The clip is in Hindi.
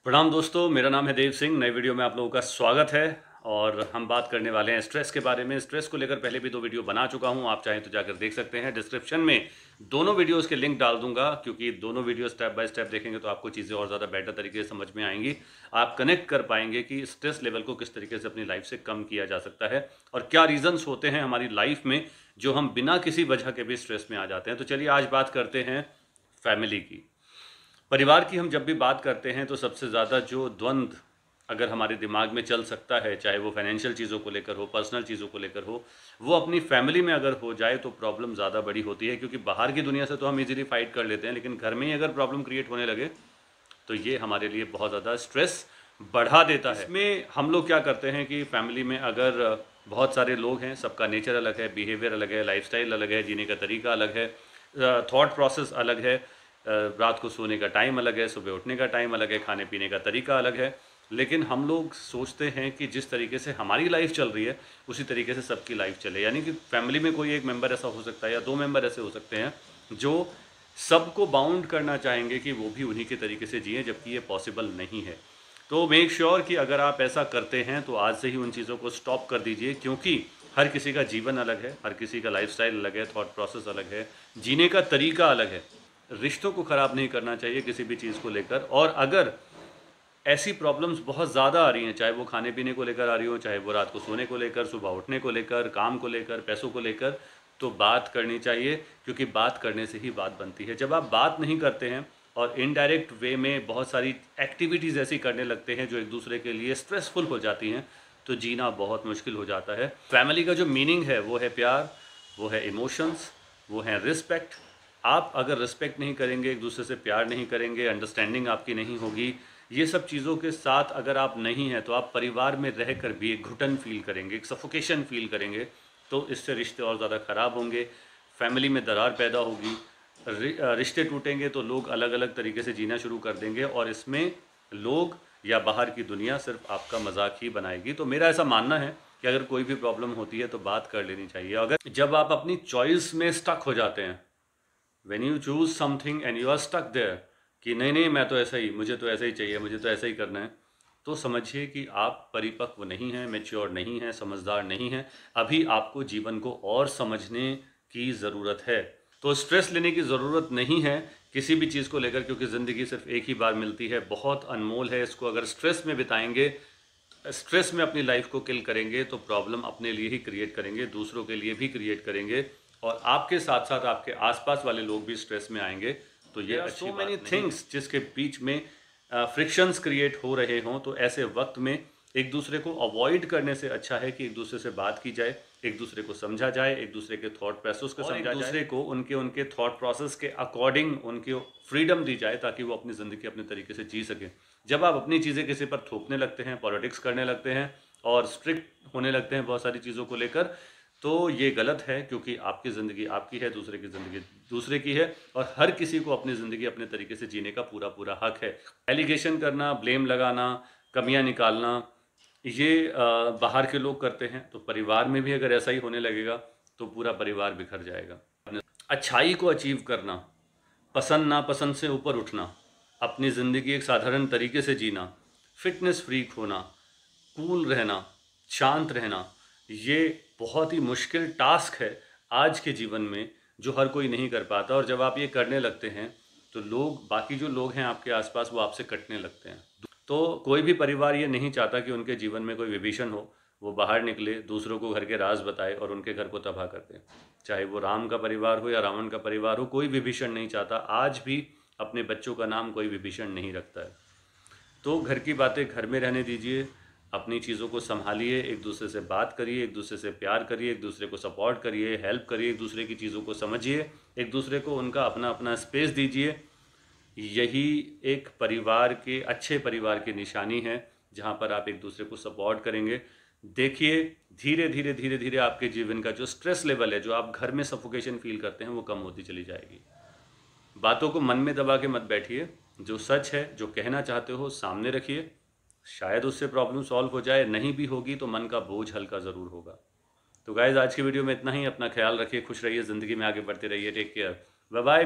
प्रणाम दोस्तों, मेरा नाम है देव सिंह। नए वीडियो में आप लोगों का स्वागत है और हम बात करने वाले हैं स्ट्रेस के बारे में। स्ट्रेस को लेकर पहले भी 2 वीडियो बना चुका हूं, आप चाहें तो जाकर देख सकते हैं। डिस्क्रिप्शन में दोनों वीडियोस के लिंक डाल दूंगा, क्योंकि दोनों वीडियो स्टेप बाय स्टेप देखेंगे तो आपको चीज़ें और ज़्यादा बेटर तरीके से समझ में आएंगी। आप कनेक्ट कर पाएंगे कि स्ट्रेस लेवल को किस तरीके से अपनी लाइफ से कम किया जा सकता है और क्या रीजंस होते हैं हमारी लाइफ में जो हम बिना किसी वजह के भी स्ट्रेस में आ जाते हैं। तो चलिए आज बात करते हैं फैमिली की। परिवार की हम जब भी बात करते हैं तो सबसे ज़्यादा जो द्वंद्व अगर हमारे दिमाग में चल सकता है, चाहे वो फाइनेंशियल चीज़ों को लेकर हो, पर्सनल चीज़ों को लेकर हो, वो अपनी फैमिली में अगर हो जाए तो प्रॉब्लम ज़्यादा बड़ी होती है। क्योंकि बाहर की दुनिया से तो हम इजीली फाइट कर लेते हैं, लेकिन घर में ही अगर प्रॉब्लम क्रिएट होने लगे तो ये हमारे लिए बहुत ज़्यादा स्ट्रेस बढ़ा देता है। इसमें हम लोग क्या करते हैं कि फैमिली में अगर बहुत सारे लोग हैं, सबका नेचर अलग है, बिहेवियर अलग है, लाइफस्टाइल अलग है, जीने का तरीका अलग है, थॉट प्रोसेस अलग है, रात को सोने का टाइम अलग है, सुबह उठने का टाइम अलग है, खाने पीने का तरीका अलग है। लेकिन हम लोग सोचते हैं कि जिस तरीके से हमारी लाइफ चल रही है उसी तरीके से सबकी लाइफ चले। यानी कि फैमिली में कोई एक मेंबर ऐसा हो सकता है या 2 मेंबर ऐसे हो सकते हैं जो सबको बाउंड करना चाहेंगे कि वो भी उन्हीं के तरीके से जिए, जबकि ये पॉसिबल नहीं है। तो मेक श्योर कि अगर आप ऐसा करते हैं तो आज से ही उन चीज़ों को स्टॉप कर दीजिए, क्योंकि हर किसी का जीवन अलग है, हर किसी का लाइफस्टाइल अलग है, थॉट प्रोसेस अलग है, जीने का तरीका अलग है। रिश्तों को ख़राब नहीं करना चाहिए किसी भी चीज़ को लेकर। और अगर ऐसी प्रॉब्लम्स बहुत ज़्यादा आ रही हैं, चाहे वो खाने पीने को लेकर आ रही हो, चाहे वो रात को सोने को लेकर, सुबह उठने को लेकर, काम को लेकर, पैसों को लेकर, तो बात करनी चाहिए, क्योंकि बात करने से ही बात बनती है। जब आप बात नहीं करते हैं और इनडायरेक्ट वे में बहुत सारी एक्टिविटीज़ ऐसी करने लगते हैं जो एक दूसरे के लिए स्ट्रेसफुल हो जाती हैं, तो जीना बहुत मुश्किल हो जाता है। फैमिली का जो मीनिंग है वो है प्यार, वो है इमोशंस, वो है रिस्पेक्ट। आप अगर रिस्पेक्ट नहीं करेंगे, एक दूसरे से प्यार नहीं करेंगे, अंडरस्टैंडिंग आपकी नहीं होगी, ये सब चीज़ों के साथ अगर आप नहीं हैं, तो आप परिवार में रहकर भी एक घुटन फील करेंगे, एक सफोकेशन फील करेंगे। तो इससे रिश्ते और ज़्यादा ख़राब होंगे, फैमिली में दरार पैदा होगी, रिश्ते टूटेंगे तो लोग अलग अलग तरीके से जीना शुरू कर देंगे और इसमें लोग या बाहर की दुनिया सिर्फ आपका मजाक ही बनाएगी। तो मेरा ऐसा मानना है कि अगर कोई भी प्रॉब्लम होती है तो बात कर लेनी चाहिए। अगर जब आप अपनी चॉइस में स्टक हो जाते हैं, when you choose something and you are stuck there कि नहीं नहीं मैं तो ऐसा ही, मुझे तो ऐसा ही चाहिए, मुझे तो ऐसा ही करना है, तो समझिए कि आप परिपक्व नहीं हैं, मैच्योर नहीं हैं, समझदार नहीं हैं। अभी आपको जीवन को और समझने की ज़रूरत है। तो स्ट्रेस लेने की ज़रूरत नहीं है किसी भी चीज़ को लेकर, क्योंकि ज़िंदगी सिर्फ एक ही बार मिलती है, बहुत अनमोल है। इसको अगर स्ट्रेस में बिताएंगे, स्ट्रेस में अपनी लाइफ को किल करेंगे, तो प्रॉब्लम अपने लिए ही क्रिएट करेंगे, दूसरों के लिए भी क्रिएट करेंगे और आपके साथ साथ आपके आसपास वाले लोग भी स्ट्रेस में आएंगे। तो ये अच्छी बात नहीं है। थिंग्स जिसके बीच में फ्रिक्शंस क्रिएट हो रहे हों, तो ऐसे वक्त में एक दूसरे को अवॉइड करने से अच्छा है कि एक दूसरे से बात की जाए, एक दूसरे को समझा जाए, एक दूसरे के थॉट प्रोसेस को समझा जाए, दूसरे को उनके उनके थॉट प्रोसेस के अकॉर्डिंग उनकी फ्रीडम दी जाए, ताकि वो अपनी ज़िंदगी अपने तरीके से जी सकें। जब आप अपनी चीज़ें किसी पर थोपने लगते हैं, पॉलिटिक्स करने लगते हैं और स्ट्रिक्ट होने लगते हैं बहुत सारी चीज़ों को लेकर, तो ये गलत है, क्योंकि आपकी ज़िंदगी आपकी है, दूसरे की ज़िंदगी दूसरे की है और हर किसी को अपनी ज़िंदगी अपने तरीके से जीने का पूरा पूरा हक है। एलिगेशन करना, ब्लेम लगाना, कमियां निकालना, ये बाहर के लोग करते हैं, तो परिवार में भी अगर ऐसा ही होने लगेगा तो पूरा परिवार बिखर जाएगा। अच्छाई को अचीव करना, पसंद नापसंद से ऊपर उठना, अपनी ज़िंदगी एक साधारण तरीके से जीना, फिटनेस फ्रीक होना, कूल रहना, शांत रहना, ये बहुत ही मुश्किल टास्क है आज के जीवन में, जो हर कोई नहीं कर पाता। और जब आप ये करने लगते हैं तो लोग, बाकी जो लोग हैं आपके आसपास, वो आपसे कटने लगते हैं। तो कोई भी परिवार ये नहीं चाहता कि उनके जीवन में कोई विभीषण हो, वो बाहर निकले, दूसरों को घर के राज बताए और उनके घर को तबाह कर दे। चाहे वो राम का परिवार हो या रावण का परिवार हो, कोई विभीषण नहीं चाहता। आज भी अपने बच्चों का नाम कोई विभीषण नहीं रखता है। तो घर की बातें घर में रहने दीजिए, अपनी चीज़ों को संभालिए, एक दूसरे से बात करिए, एक दूसरे से प्यार करिए, एक दूसरे को सपोर्ट करिए, हेल्प करिए, एक दूसरे की चीज़ों को समझिए, एक दूसरे को उनका अपना अपना स्पेस दीजिए। यही एक परिवार के, अच्छे परिवार की निशानी है, जहाँ पर आप एक दूसरे को सपोर्ट करेंगे। देखिए, धीरे धीरे धीरे धीरे आपके जीवन का जो स्ट्रेस लेवल है, जो आप घर में सफोकेशन फील करते हैं, वो कम होती चली जाएगी। बातों को मन में दबा के मत बैठिए, जो सच है, जो कहना चाहते हो, सामने रखिए। शायद उससे प्रॉब्लम सॉल्व हो जाए, नहीं भी होगी तो मन का बोझ हल्का ज़रूर होगा। तो गाइज़, आज की वीडियो में इतना ही। अपना ख्याल रखिए, खुश रहिए, ज़िंदगी में आगे बढ़ते रहिए। Take care, bye bye.